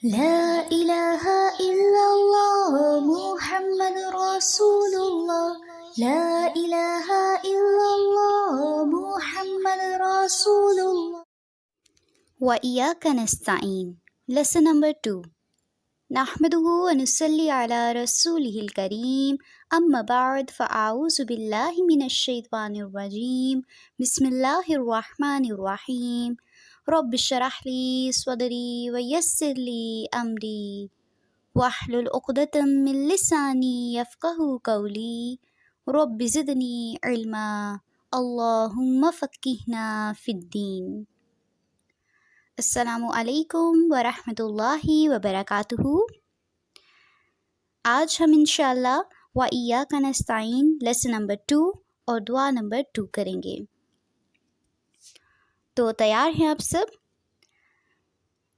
لا إله إلا الله محمد رسول الله لا إله إلا الله محمد رسول الله. وإياك نستعين. Lesson number 2. نحمده ونصلي على رسوله الكريم أما بعد فأعوذ بالله من الشيطان الرجيم بسم الله الرحمن الرحيم رب اشرح لي صدري ويسر لي أمري واحلل عقدة من لساني يفقه قولي رب زدني علما اللهم فقهنا في الدين. السلام علیکم ورحمۃ اللہ وبرکاتہ. آج ہم انشاءاللہ وَإِيَّاكَ نَسْتَعِينُ لیسن نمبر 2 اور دعا نمبر 2 کریں گے. تو تیار ہیں آپ سب؟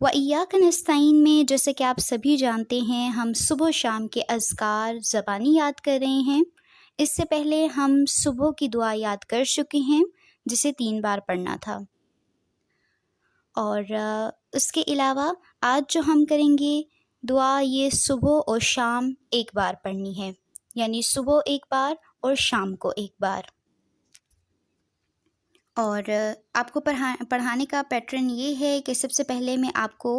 وَإِيَّاكَ نَسْتَعِينُ میں جیسے کہ آپ سبھی جانتے ہیں ہم صبح و شام کے اذکار زبانی یاد کر رہے ہیں. اس سے پہلے ہم صبح کی دعا یاد کر چکے ہیں جسے 3 بار پڑھنا تھا، اور اس کے علاوہ آج جو ہم کریں گے دعا یہ صبح اور شام ایک بار پڑھنی ہے، یعنی صبح ایک بار اور شام کو ایک بار. اور آپ کو پڑھانے کا پیٹرن یہ ہے کہ سب سے پہلے میں آپ کو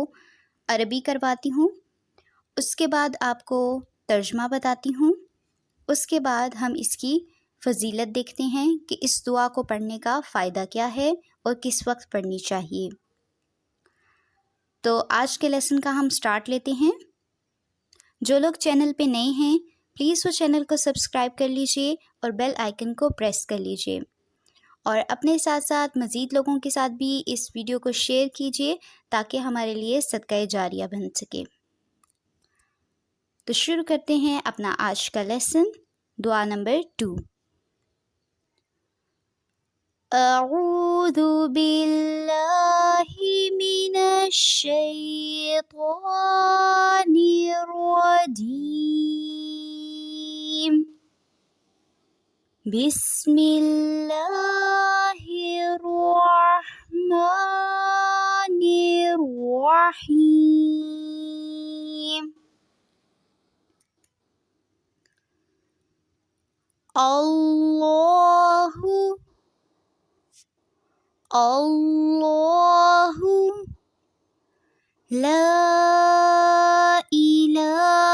عربی کرواتی ہوں، اس کے بعد آپ کو ترجمہ بتاتی ہوں، اس کے بعد ہم اس کی فضیلت دیکھتے ہیں کہ اس دعا کو پڑھنے کا فائدہ کیا ہے اور کس وقت پڑھنی چاہیے. تو آج کے لیسن کا ہم سٹارٹ لیتے ہیں. جو لوگ چینل پہ نئے ہیں پلیز وہ چینل کو سبسکرائب کر لیجئے اور بیل آئیکن کو پریس کر لیجئے، اور اپنے ساتھ ساتھ مزید لوگوں کے ساتھ بھی اس ویڈیو کو شیئر کیجئے تاکہ ہمارے لیے صدقہ جاریہ بن سکے. تو شروع کرتے ہیں اپنا آج کا لیسن. دعا نمبر 2. اعوذ باللہ من الشیطان الرجیم بسم اللہ الرحمن الرحیم. اللہ لا الہ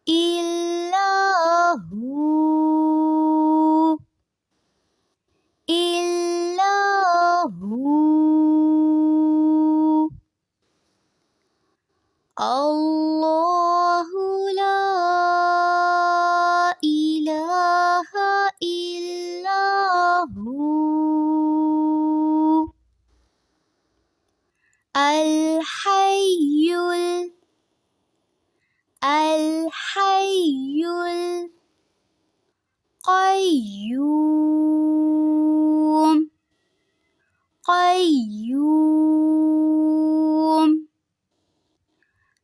الا ہو اللہ لا الہ الا ہو الحی القیوم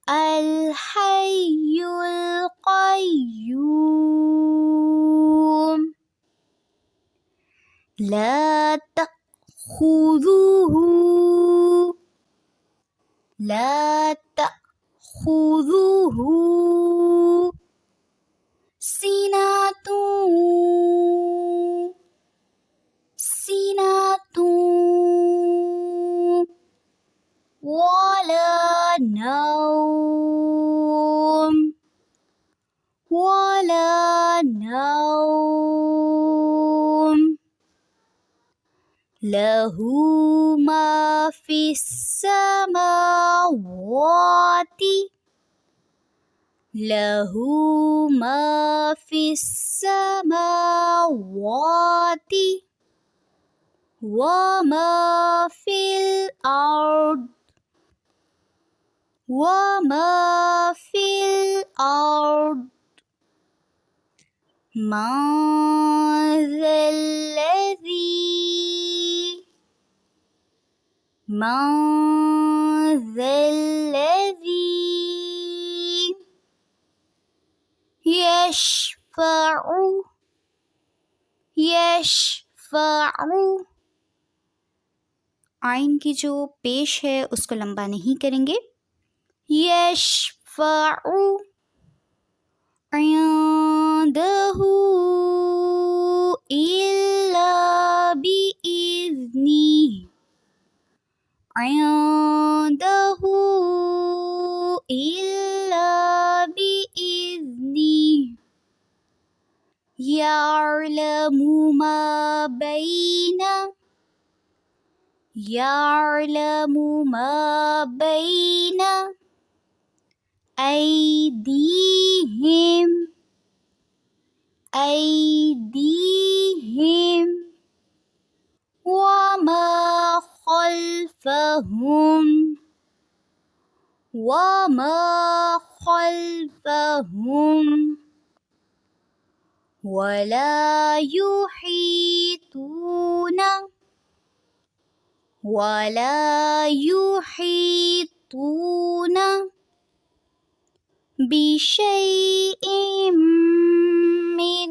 الحی القیوم لا تأخذه سنة ولا نوم له ما في السماوات وما في الأرض من ذا الذي يشفع آئین کی جو پیش ہے اس کو لمبا نہیں کریں گے. یشفع عنده إلا بإذنه عنده إلا بإذنه يعلم ما بين أيديهم وما خلفهم ولا يحيطون بشيء من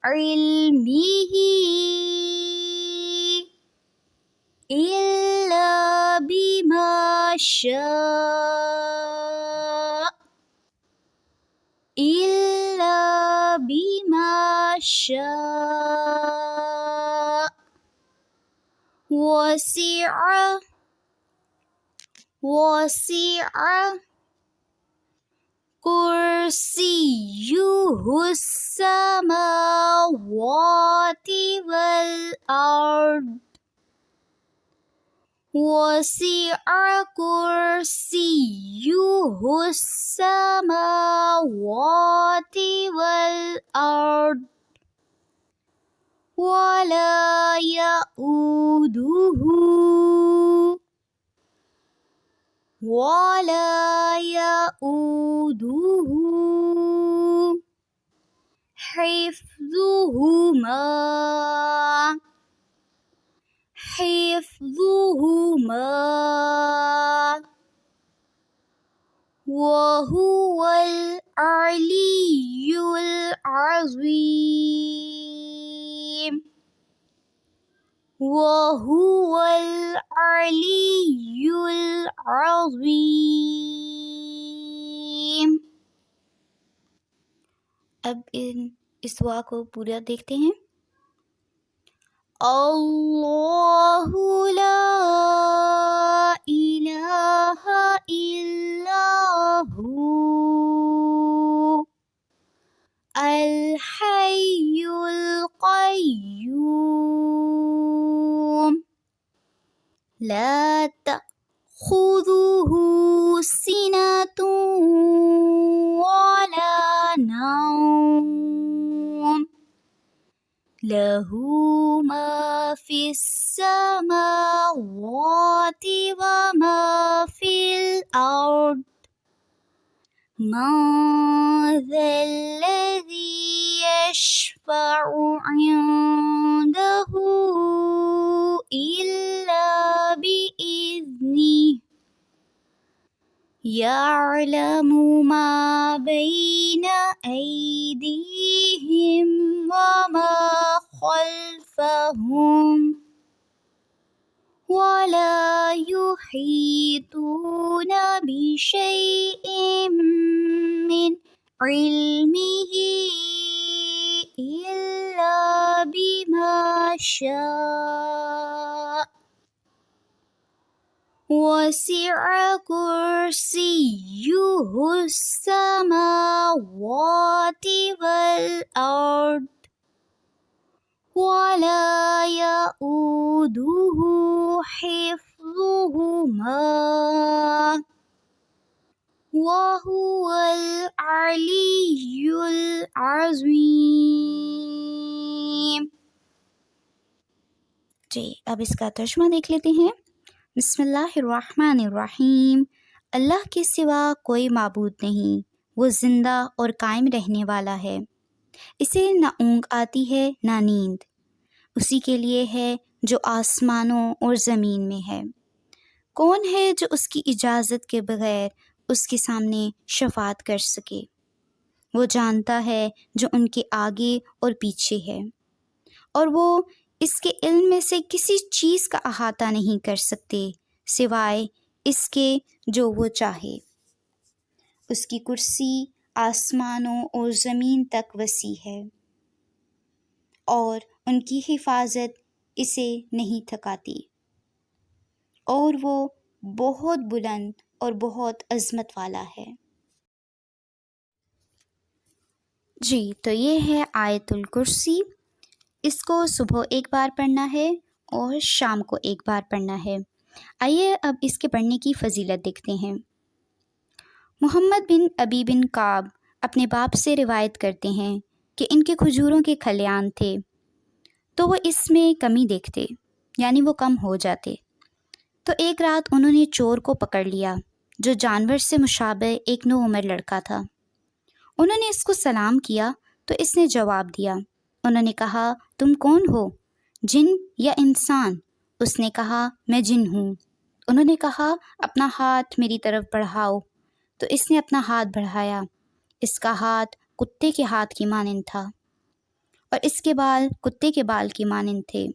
علمه إلا بما شاء وسع كرسيه السماوات والأرض ولا يؤوده حفظهما وهو العلي العظيم. اب اس دعا کو پورا دیکھتے ہیں. اللہ لا الہ الا ہو الحی القیوم لا تأخذه سنة ولا نوم له ما في السماوات وما في الأرض من ذا الذي يشفع عنده إلا بإذنه يعلم ما بين أيديهم وما خلفهم ولا يحيطون بشيء من علمه إلا بما شاء وسع كرسيه السماوات والأرض ولا يؤوده حفظهما وهو العلي العظيم. جی اب اس کا ترجمہ دیکھ لیتے ہیں. بسم اللہ الرحمن الرحیم. اللہ کے سوا کوئی معبود نہیں، وہ زندہ اور قائم رہنے والا ہے. اسے نہ اونگ آتی ہے نہ نیند. اسی کے لیے ہے جو آسمانوں اور زمین میں ہے. کون ہے جو اس کی اجازت کے بغیر اس کے سامنے شفاعت کر سکے؟ وہ جانتا ہے جو ان کے آگے اور پیچھے ہے، اور وہ اس کے علم میں سے کسی چیز کا احاطہ نہیں کر سکتے سوائے اس کے جو وہ چاہے۔ اس کی کرسی آسمانوں اور زمین تک وسیع ہے، اور ان کی حفاظت اسے نہیں تھکاتی، اور وہ بہت بلند اور بہت عظمت والا ہے۔ جی، تو یہ ہے آیت الکرسی۔ اس کو صبح ایک بار پڑھنا ہے اور شام کو ایک بار پڑھنا ہے۔ آئیے اب اس کے پڑھنے کی فضیلت دیکھتے ہیں۔ محمد بن ابی بن کعب اپنے باپ سے روایت کرتے ہیں کہ ان کے کھجوروں کے کھلیان تھے، تو وہ اس میں کمی دیکھتے، یعنی وہ کم ہو جاتے۔ تو ایک رات انہوں نے چور کو پکڑ لیا جو جانور سے مشابہ ایک نوعمر لڑکا تھا۔ انہوں نے اس کو سلام کیا تو اس نے جواب دیا۔ انہوں نے کہا، تم کون ہو، جن یا انسان؟ اس نے کہا، میں جن ہوں۔ انہوں نے کہا، اپنا ہاتھ میری طرف بڑھاؤ۔ تو اس نے اپنا ہاتھ بڑھایا۔ اس کا ہاتھ کتے کے ہاتھ کی مانند تھا، اور اس کے بال کتے کے بال کی مانند تھے۔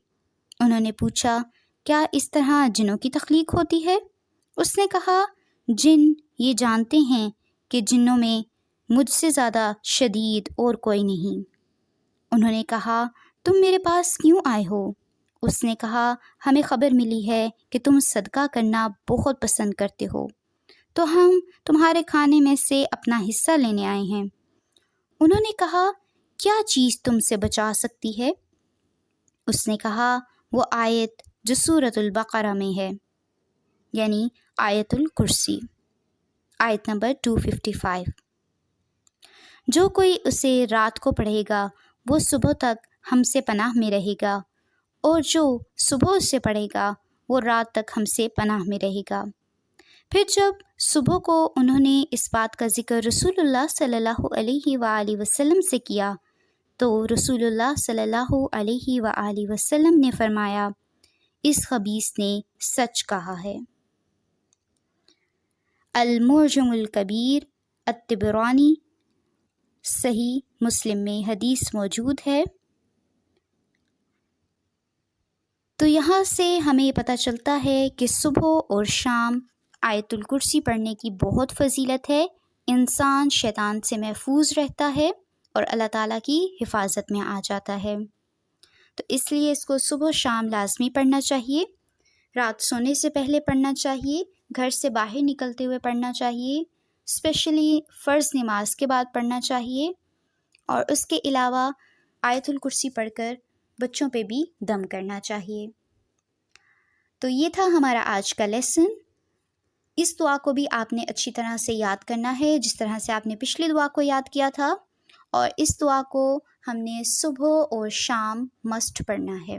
انہوں نے پوچھا، کیا اس طرح جنوں کی تخلیق ہوتی ہے؟ اس نے کہا، جن یہ جانتے ہیں کہ جنوں میں مجھ سے زیادہ شدید اور کوئی نہیں۔ انہوں نے کہا، تم میرے پاس کیوں آئے ہو؟ اس نے کہا، ہمیں خبر ملی ہے کہ تم صدقہ کرنا بہت پسند کرتے ہو، تو ہم تمہارے کھانے میں سے اپنا حصہ لینے آئے ہیں۔ انہوں نے کہا، کیا چیز تم سے بچا سکتی ہے؟ اس نے کہا، وہ آیت جو سورۃ البقرہ میں ہے، یعنی آیت الکرسی، آیت نمبر 255۔ جو کوئی اسے رات کو پڑھے گا وہ صبح تک ہم سے پناہ میں رہے گا، اور جو صبح اسے پڑھے گا وہ رات تک ہم سے پناہ میں رہے گا۔ پھر جب صبح کو انہوں نے اس بات کا ذکر رسول اللہ صلی اللہ علیہ وآلہ وسلم سے کیا تو رسول اللہ صلی اللہ علیہ وآلہ وسلم نے فرمایا، اس خبیث نے سچ کہا ہے۔ المعجم الکبیر، الطبرانی، صحیح مسلم میں حدیث موجود ہے۔ تو یہاں سے ہمیں پتہ چلتا ہے کہ صبح اور شام آیت الکرسی پڑھنے کی بہت فضیلت ہے۔ انسان شیطان سے محفوظ رہتا ہے اور اللہ تعالیٰ کی حفاظت میں آ جاتا ہے۔ تو اس لیے اس کو صبح شام لازمی پڑھنا چاہیے، رات سونے سے پہلے پڑھنا چاہیے، گھر سے باہر نکلتے ہوئے پڑھنا چاہیے، اسپیشلی فرض نماز کے بعد پڑھنا چاہیے، اور اس کے علاوہ آیت الکرسی پڑھ کر بچوں پہ بھی دم کرنا چاہیے۔ تو یہ تھا ہمارا آج کا لیسن۔ اس دعا کو بھی آپ نے اچھی طرح سے یاد کرنا ہے جس طرح سے آپ نے پچھلی دعا کو یاد کیا تھا، اور اس دعا کو ہم نے صبح اور شام مسٹ پڑھنا ہے۔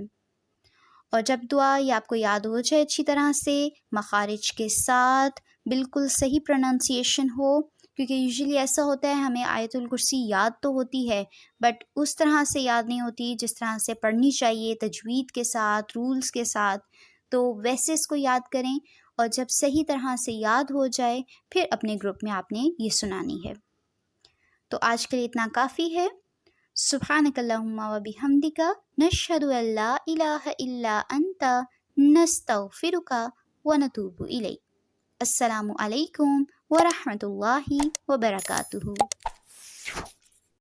اور جب دعا یہ آپ کو یاد ہو جائے اچھی طرح سے، مخارج کے ساتھ بالکل صحیح پروننسیشن ہو، کیونکہ یوزلی ایسا ہوتا ہے ہمیں آیت الکرسی یاد تو ہوتی ہے بٹ اس طرح سے یاد نہیں ہوتی جس طرح سے پڑھنی چاہیے، تجوید کے ساتھ، رولز کے ساتھ۔ تو ویسے اس کو یاد کریں، اور جب صحیح طرح سے یاد ہو جائے پھر اپنے گروپ میں آپ نے یہ سنانی ہے۔ تو آج کے لیے اتنا کافی ہے۔ سبحانک اللہم و بحمدک، نشہد ان لا الہ الا انت، نستغفرک و نتوب الیک۔ السلام علیکم ورحمۃ اللہ وبرکاتہ۔